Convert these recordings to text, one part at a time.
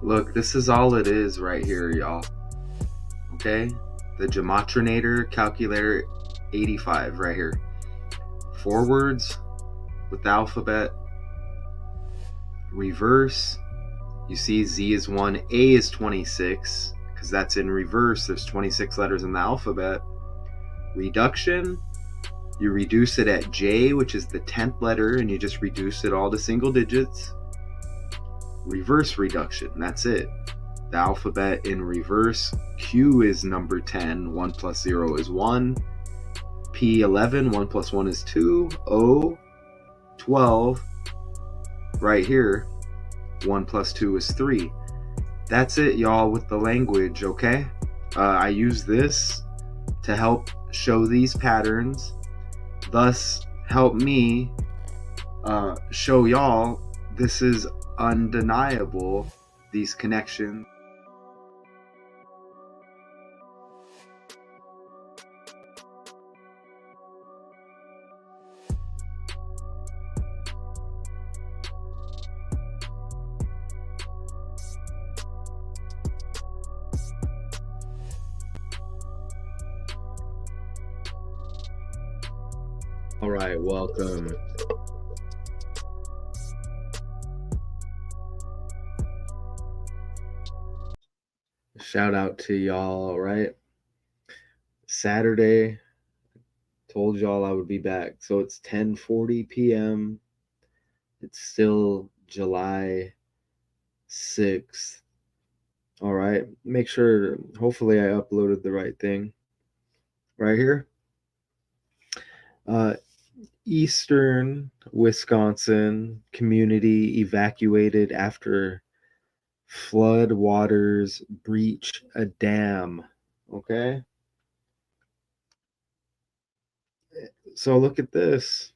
Look, this is all it is right here, y'all. Okay? The Gematrinator Calculator 85 right here. Forwards with the alphabet. Reverse. You see Z is 1, A is 26, because that's in reverse. There's 26 letters in the alphabet. Reduction. You reduce it at J, which is the 10th letter, and you just reduce it all to single digits. Reverse reduction. That's it. The alphabet in reverse. Q is number 10. 1 plus 0 is 1. P 11. 1 plus 1 is 2. O 12. Right here. 1 plus 2 is 3. That's it, y'all, with the language, okay? I use this to help show these patterns, thus help me show y'all this is undeniable, these connections. All right, welcome. Shout out to y'all, right? Saturday, told y'all I would be back. So it's 10:40 p.m. It's still July 6th. All right, make sure, hopefully I uploaded the right thing right here. Eastern Wisconsin community evacuated after floodwaters breach a dam. Okay. So look at this.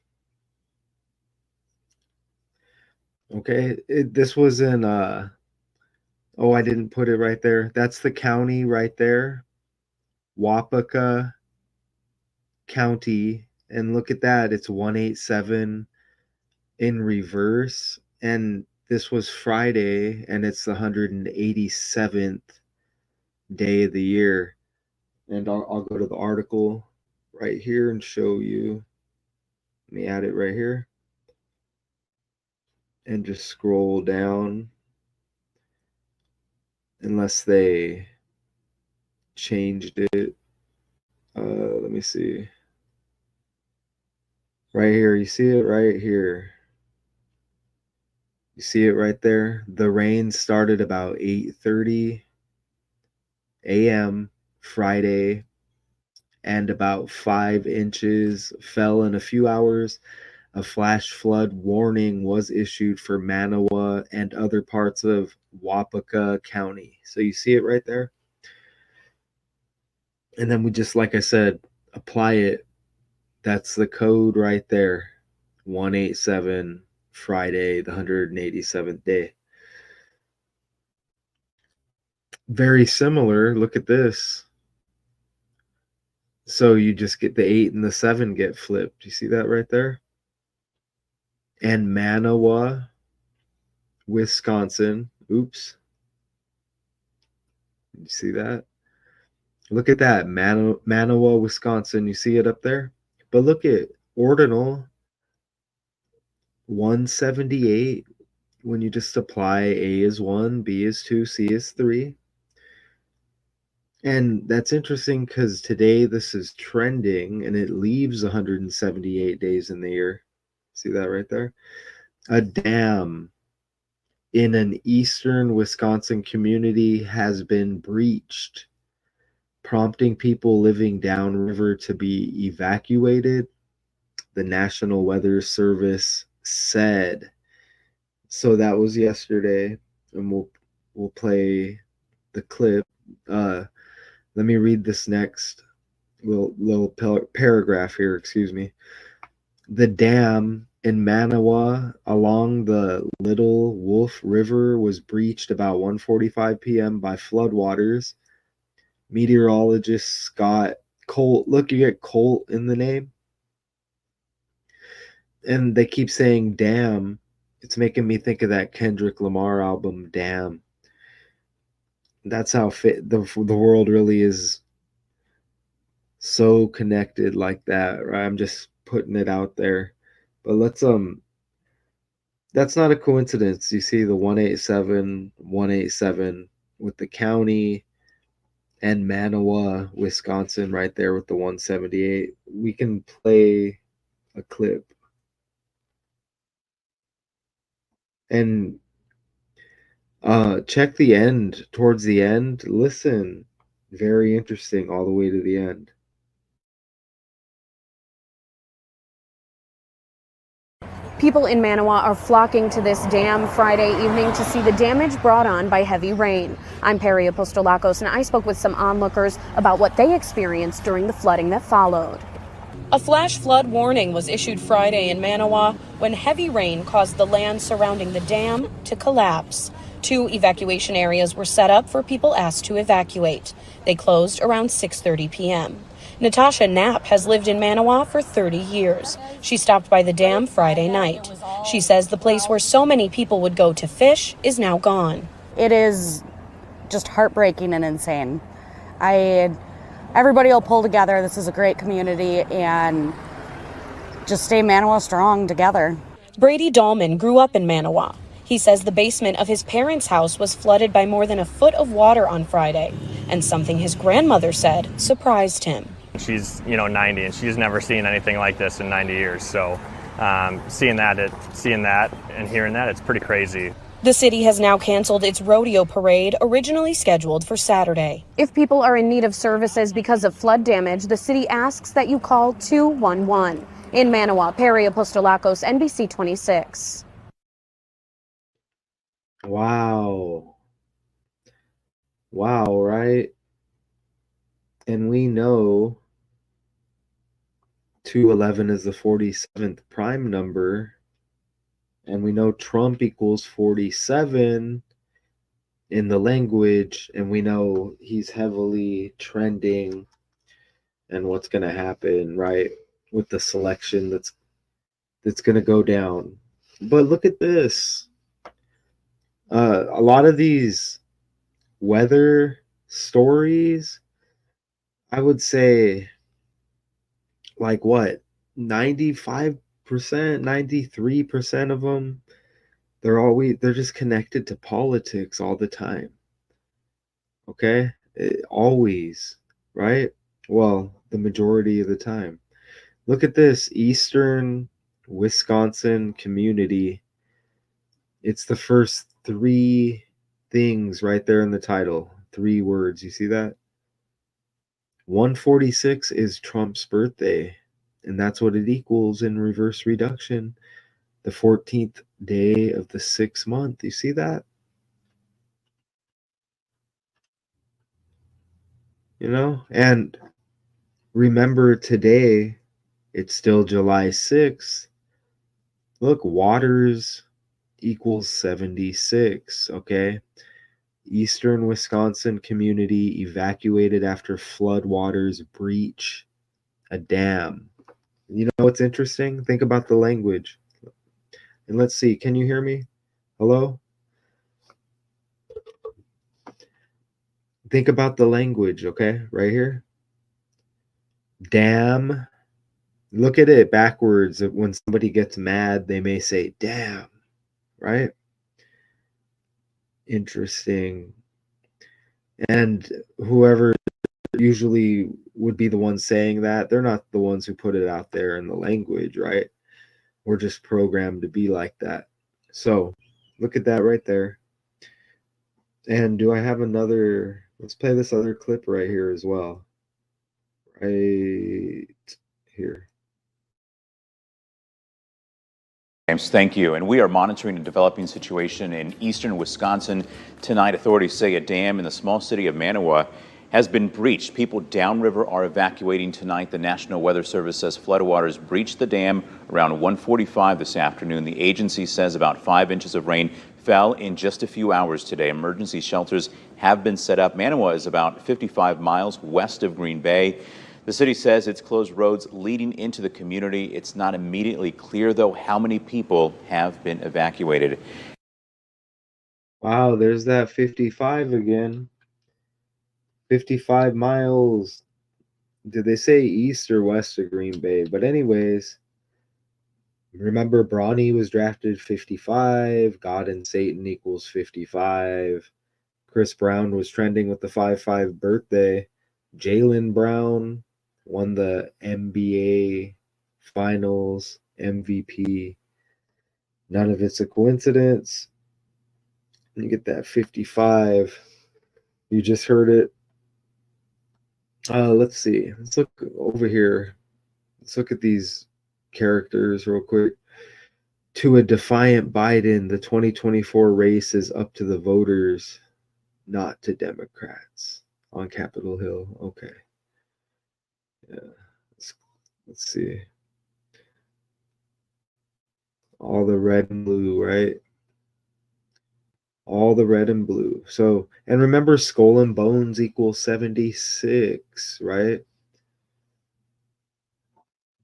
Okay. This was in, oh, I didn't put it right there. That's the county right there. Wapaka County. And look at that. It's 187 in reverse. And this was Friday, and it's the 187th day of the year. And I'll go to the article right here and show you. Let me add it right here. And just scroll down. Unless they changed it. Let me see. Right here. You see it right here. You see it right there? The rain started about 8:30 a.m. Friday, and about 5 inches fell in a few hours. A flash flood warning was issued for Manawa and other parts of Wapaka County. So you see it right there? And then we just, like I said, apply it. That's the code right there. 187 Friday, the 187th day. Very similar. Look at this. So you just get the 8 and the 7 get flipped. You see that right there? And Manawa, Wisconsin. Oops. You see that? Look at that. Manawa, Wisconsin. You see it up there? But look at ordinal 178. When you just apply A is 1, B is 2, C is 3. And that's interesting because today this is trending and it leaves 178 days in the year. See that right there? A dam in an eastern Wisconsin community has been breached, prompting people living downriver to be evacuated, the National Weather Service said. So that was yesterday, and we'll play the clip. Let me read this next little paragraph here, excuse me. The dam in Manawa along the Little Wolf River was breached about 1:45 p.m. by floodwaters. Meteorologist Scott Colt, look, you get Colt in the name. And they keep saying dam. It's making me think of that Kendrick Lamar album, Damn. That's how fit the world really is, so connected like that, right? I'm just putting it out there. But that's not a coincidence. You see the 187, 187 with the county and Manawa, Wisconsin right there with the 178. We can play a clip and check the end, towards the end. Listen, very interesting all the way to the end. People in Manawa are flocking to this dam Friday evening to see the damage brought on by heavy rain. I'm Perry Apostolakos, and I spoke with some onlookers about what they experienced during the flooding that followed. A flash flood warning was issued Friday in Manawa when heavy rain caused the land surrounding the dam to collapse. 2 evacuation areas were set up for people asked to evacuate. They closed around 6:30 p.m. Natasha Knapp has lived in Manawa for 30 years. She stopped by the dam Friday night. She says the place where so many people would go to fish is now gone. It is just heartbreaking and insane. Everybody will pull together. This is a great community, and just stay Manawa strong together. Brady Dahlman grew up in Manawa. He says the basement of his parents' house was flooded by more than a foot of water on Friday, and something his grandmother said surprised him. She's 90, and she's never seen anything like this in 90 years. So seeing that and hearing that, it's pretty crazy. The city has now canceled its rodeo parade, originally scheduled for Saturday. If people are in need of services because of flood damage, the city asks that you call 211. In Manawa, Perry Apostolakos, NBC 26. Wow. Wow, right? And we know 211 is the 47th prime number. And we know Trump equals 47 in the language. And we know he's heavily trending and what's going to happen, right? With the selection that's going to go down. But look at this. A lot of these weather stories, I would say, like what, 95%, 93% of them, they're just connected to politics all the time. Okay? Always, right? Well, the majority of the time. Look at this Eastern Wisconsin community. It's the first 3 things right there in the title. 3 words. You see that? 146 is Trump's birthday, and that's what it equals in reverse reduction. The 14th day of the 6th month. You see that? And remember today, it's still July 6th. Look, waters equals 76, okay? Eastern Wisconsin community evacuated after floodwaters breach a dam. You know what's interesting? Think about the language. And let's see, can you hear me? Hello? Think about the language, okay? Right here. Dam. Look at it backwards. When somebody gets mad, they may say, damn, right? Interesting. And whoever usually would be the ones saying that, they're not the ones who put it out there in the language, right? We're just programmed to be like that. So look at that right there. And do I have another? Let's play this other clip right here as well. Right here. James, thank you. And we are monitoring a developing situation in eastern Wisconsin. Tonight, authorities say a dam in the small city of Manawa has been breached. People downriver are evacuating tonight. The National Weather Service says floodwaters breached the dam around 1:45 this afternoon. The agency says about 5 inches of rain fell in just a few hours today. Emergency shelters have been set up. Manawa is about 55 miles west of Green Bay. The city says it's closed roads leading into the community. It's not immediately clear, though, how many people have been evacuated. Wow, there's that 55 again. 55 miles. Did they say east or west of Green Bay? But anyways, remember Bronny was drafted 55. God and Satan equals 55. Chris Brown was trending with the 5-5 birthday. Jaylen Brown won the NBA Finals MVP. None of it's a coincidence. You get that 55. You just heard it. Let's see. Let's look over here. Let's look at these characters real quick. To a defiant Biden, the 2024 race is up to the voters, not to Democrats on Capitol Hill. Okay. Yeah. Let's see. All the red and blue, right? All the red and blue. So, and remember, skull and bones equals 76, right?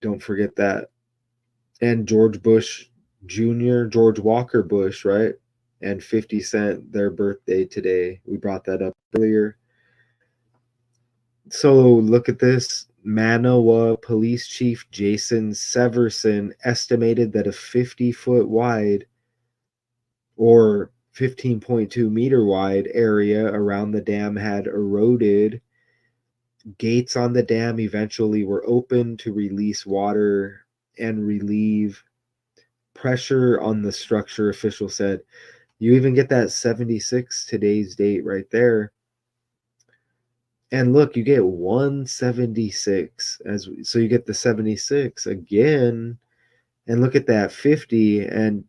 Don't forget that. And George Bush Jr., George Walker Bush, right? And 50 Cent, their birthday today. We brought that up earlier. So look at this. Manawa Police Chief Jason Severson estimated that a 50-foot wide or 15.2 meter wide area around the dam had eroded. Gates on the dam eventually were opened to release water and relieve pressure on the structure, officials said. You even get that 76 today's date right there. And look, you get 176 so you get the 76 again. And look at that 50, and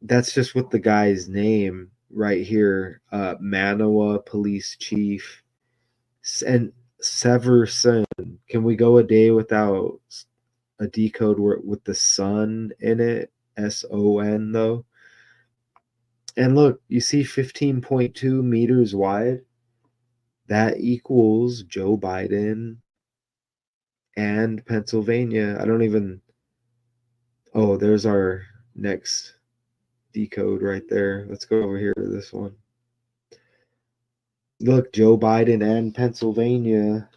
that's just with the guy's name right here. Manawa Police Chief and Severson. Can we go a day without a decode with the sun in it? SON though. And look, you see 15.2 meters wide. That equals Joe Biden and Pennsylvania. I don't even. Oh, there's our next decode right there. Let's go over here to this one. Look, Joe Biden and Pennsylvania.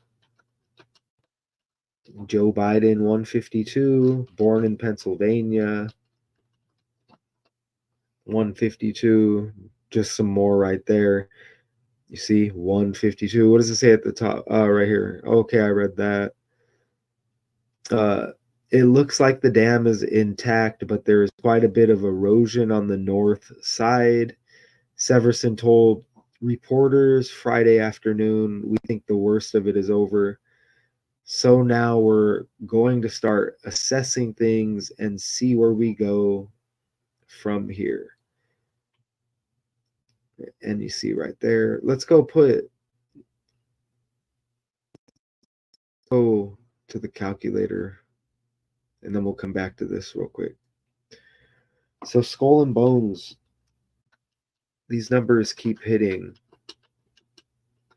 Joe Biden, 152, born in Pennsylvania. 152. Just some more right there. You see, 152. What does it say at the top? Right here. Okay, I read that. It looks like the dam is intact, but there is quite a bit of erosion on the north side. Severson told reporters Friday afternoon, we think the worst of it is over. So now we're going to start assessing things and see where we go from here. And you see right there, let's go to the calculator, and then we'll come back to this real quick. So skull and bones, these numbers keep hitting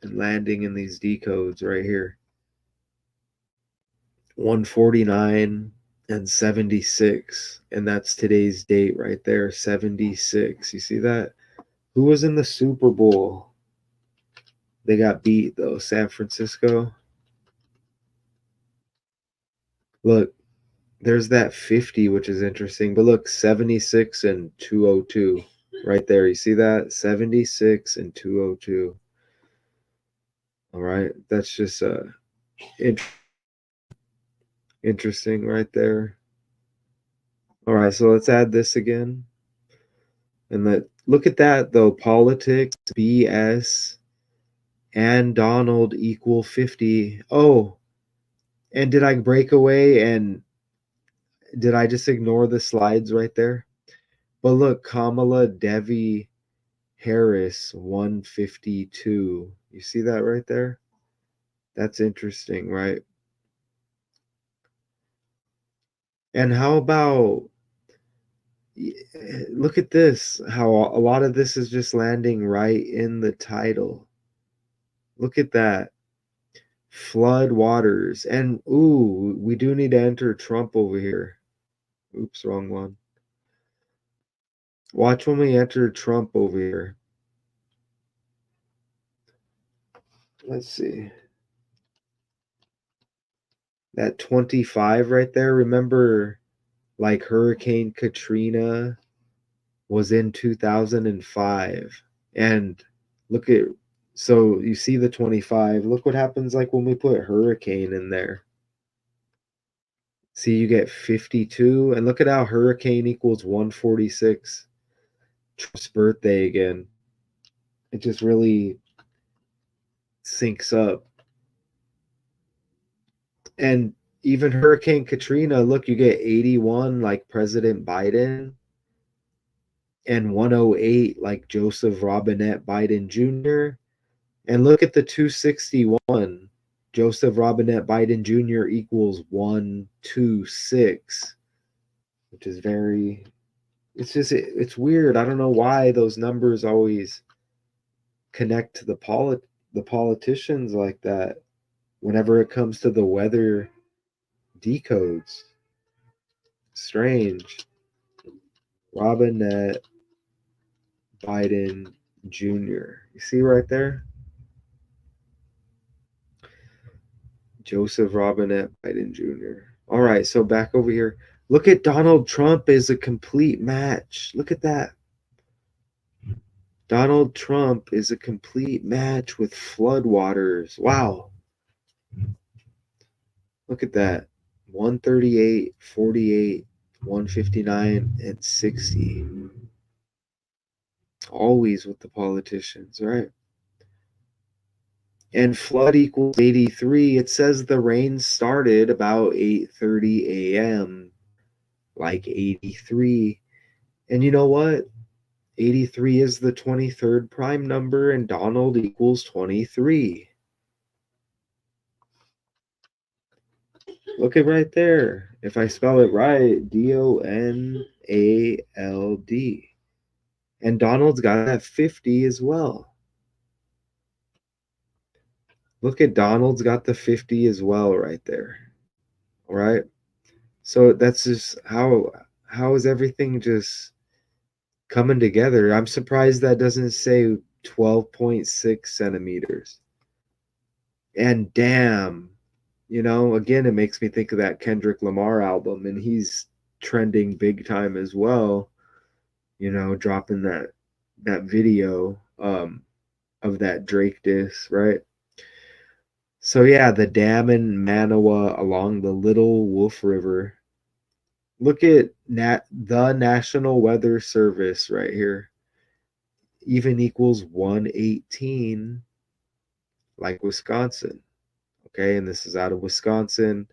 and landing in these decodes right here. 149 and 76, and that's today's date right there, 76. You see that? Who was in the Super Bowl? They got beat though, San Francisco. Look, there's that 50, which is interesting, but look, 76 and 202 right there. You see that? 76 and 202. All right, that's just interesting right there. All right, so let's add this again. And look at that though. Politics, BS, and Donald equal 50. Oh, and did I break away and did I just ignore the slides right there? But look, Kamala Devi Harris 152. You see that right there? That's interesting, right? And how about, look at this, how a lot of this is just landing right in the title. Look at that. Floodwaters. And ooh, we do need to enter Trump over here. Oops, wrong one. Watch when we enter Trump over here. Let's see. That 25 right there, remember like Hurricane Katrina was in 2005. And look at, so you see the 25. Look what happens like when we put hurricane in there. See, you get 52. And look at how hurricane equals 146. Trump's birthday again. It just really syncs up. And even Hurricane Katrina, look, you get 81 like President Biden and 108 like Joseph Robinette Biden Jr. And look at the 261. Joseph Robinette Biden Jr. equals 126, which is very, it's just, it's weird. I don't know why those numbers always connect to the politicians like that whenever it comes to the weather decodes. Strange. Robinette Biden Jr. You see right there? Joseph Robinette Biden Jr. All right, so back over here. Look at Donald Trump is a complete match. Look at that. Donald Trump is a complete match with floodwaters. Wow. Look at that. 138, 48, 159, and 60. Always with the politicians, right? And flood equals 83. It says the rain started about 8:30 a.m. like 83. And you know what? 83 is the 23rd prime number, and Donald equals 23. Look at right there. If I spell it right, Donald. And Donald's got that 50 as well. Look at Donald's got the 50 as well right there. All right. So that's just how is everything just coming together? I'm surprised that doesn't say 12.6 centimeters. And damn, again, it makes me think of that Kendrick Lamar album, and he's trending big time as well, dropping that video of that Drake diss, right? So yeah, the dam in Manawa along the Little Wolf River. Look at the National Weather Service right here. Even equals 118, like Wisconsin. Okay, and this is out of Wisconsin.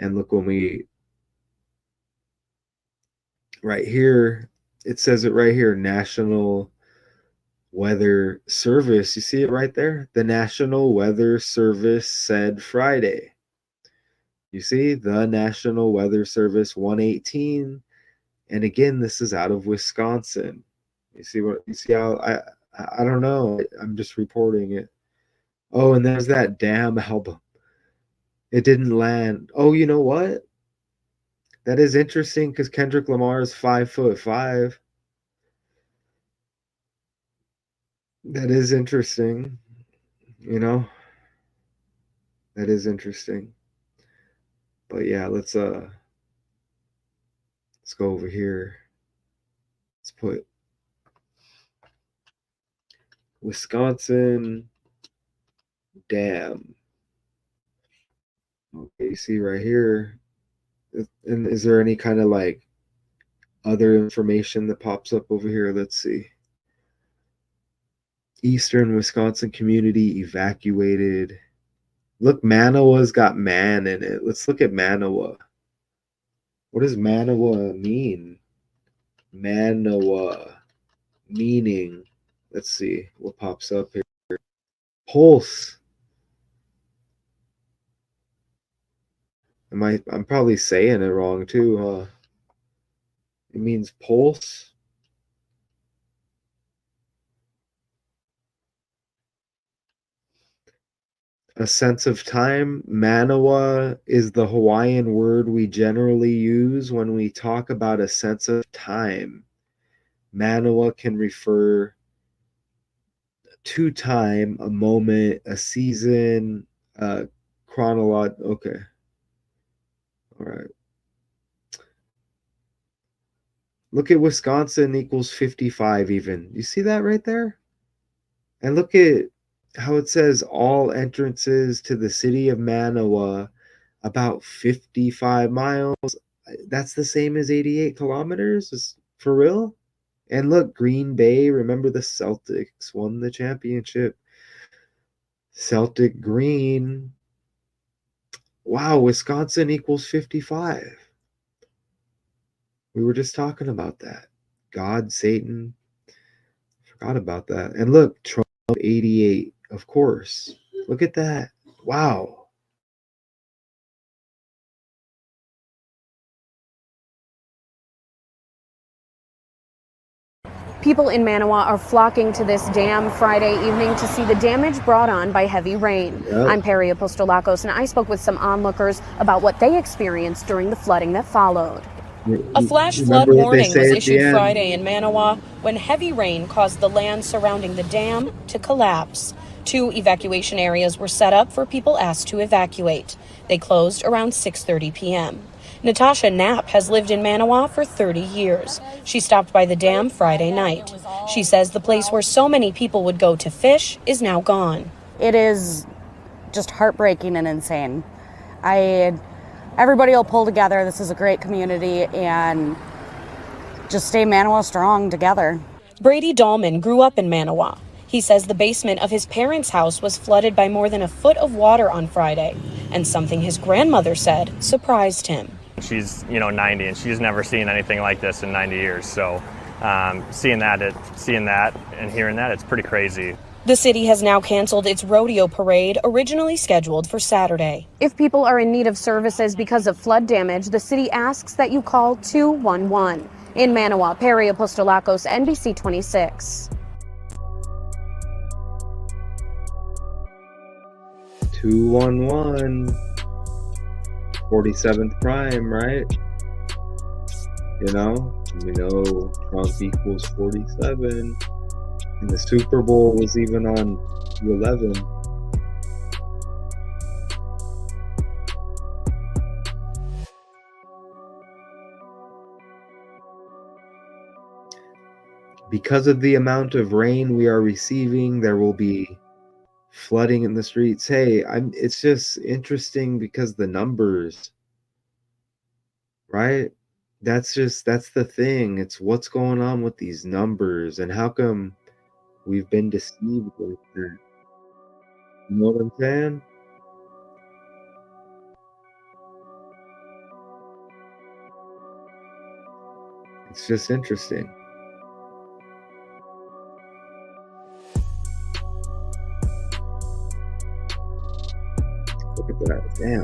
And look, right here, it says it right here, National Weather Service. You see it right there? The National Weather Service said Friday. You see, the National Weather Service 118. And again, this is out of Wisconsin. You see how I don't know. I'm just reporting it. Oh, and there's that damn album. It didn't land. Oh, you know what? That is interesting because Kendrick Lamar is 5'5". That is interesting. That is interesting. But yeah, let's go over here. Let's put Wisconsin dam. Okay, you see right here. And is there any kind of like other information that pops up over here? Let's see. Eastern Wisconsin community evacuated. Look, Manawa's got man in it. Let's look at Manawa. What does Manawa mean? Manawa meaning. Let's see what pops up here. Pulse. I'm probably saying it wrong too, huh? It means pulse. A sense of time. Manawa is the Hawaiian word we generally use when we talk about a sense of time. Manawa can refer two-time, a moment, a season, okay. All right. Look at Wisconsin equals 55 even. You see that right there? And look at how it says all entrances to the city of Manawa about 55 miles. That's the same as 88 kilometers? Is for real? And look, Green Bay, remember the Celtics won the championship. Celtic green. Wow, Wisconsin equals 55. We were just talking about that. God, Satan, forgot about that. And look, Trump 88, of course. Look at that. Wow. People in Manawa are flocking to this dam Friday evening to see the damage brought on by heavy rain. Yep. I'm Perry Apostolakos, and I spoke with some onlookers about what they experienced during the flooding that followed. A flash flood warning was issued Friday in Manawa when heavy rain caused the land surrounding the dam to collapse. 2 evacuation areas were set up for people asked to evacuate. They closed around 6:30 p.m. Natasha Knapp has lived in Manawa for 30 years. She stopped by the dam Friday night. She says the place where so many people would go to fish is now gone. It is just heartbreaking and insane. Everybody will pull together. This is a great community, and just stay Manawa strong together. Brady Dahlman grew up in Manawa. He says the basement of his parents' house was flooded by more than a foot of water on Friday, and something his grandmother said surprised him. She's 90, and she's never seen anything like this in 90 years. So seeing that and hearing that, it's pretty crazy. The city has now canceled its rodeo parade, originally scheduled for Saturday. If people are in need of services because of flood damage, the city asks that you call 211. In Manawa, Perry Apostolakos, NBC 26. 211. 47th prime, right? We know Trump equals 47. And the Super Bowl was even on 11. Because of the amount of rain we are receiving, there will be flooding in the streets. Hey, it's just interesting because the numbers, right? That's the thing. It's what's going on with these numbers and how come we've been deceived with that. You know what I'm saying? It's just interesting. Look at that. Damn.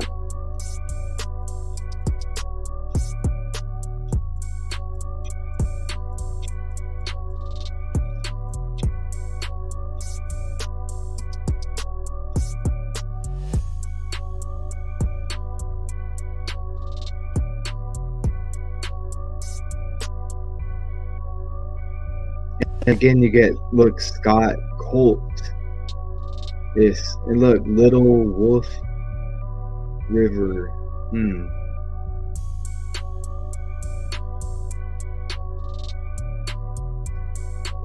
Again, you get, look, Scott Colt. This, and look, Little Wolf River.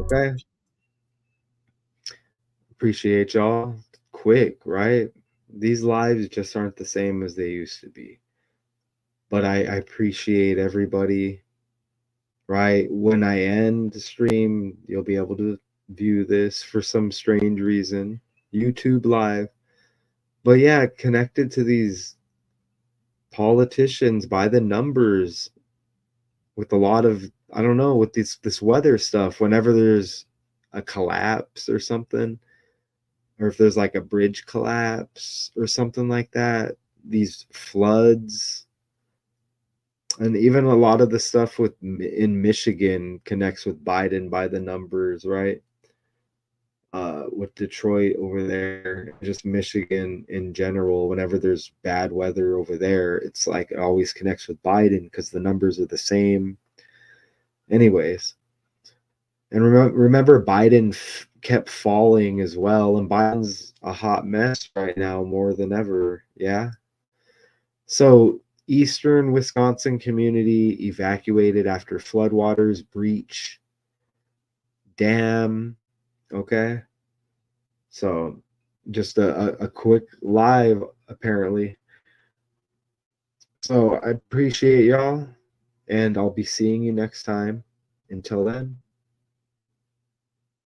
Okay. Appreciate y'all. Quick, right? These lives just aren't the same as they used to be. But I appreciate everybody. Right when I end the stream, you'll be able to view this for some strange reason. YouTube live. But yeah, connected to these politicians by the numbers with a lot of, I don't know, with this weather stuff, whenever there's a collapse or something, or if there's like a bridge collapse or something like that, these floods. And even a lot of the stuff in Michigan connects with Biden by the numbers, right? With Detroit over there, just Michigan in general, whenever there's bad weather over there, it's like it always connects with Biden because the numbers are the same. Anyways, and remember Biden kept falling as well, and Biden's a hot mess right now more than ever. Yeah. So eastern Wisconsin community evacuated after floodwaters breach dam. Okay. So just a quick live apparently. So I appreciate y'all, and I'll be seeing you next time. Until then.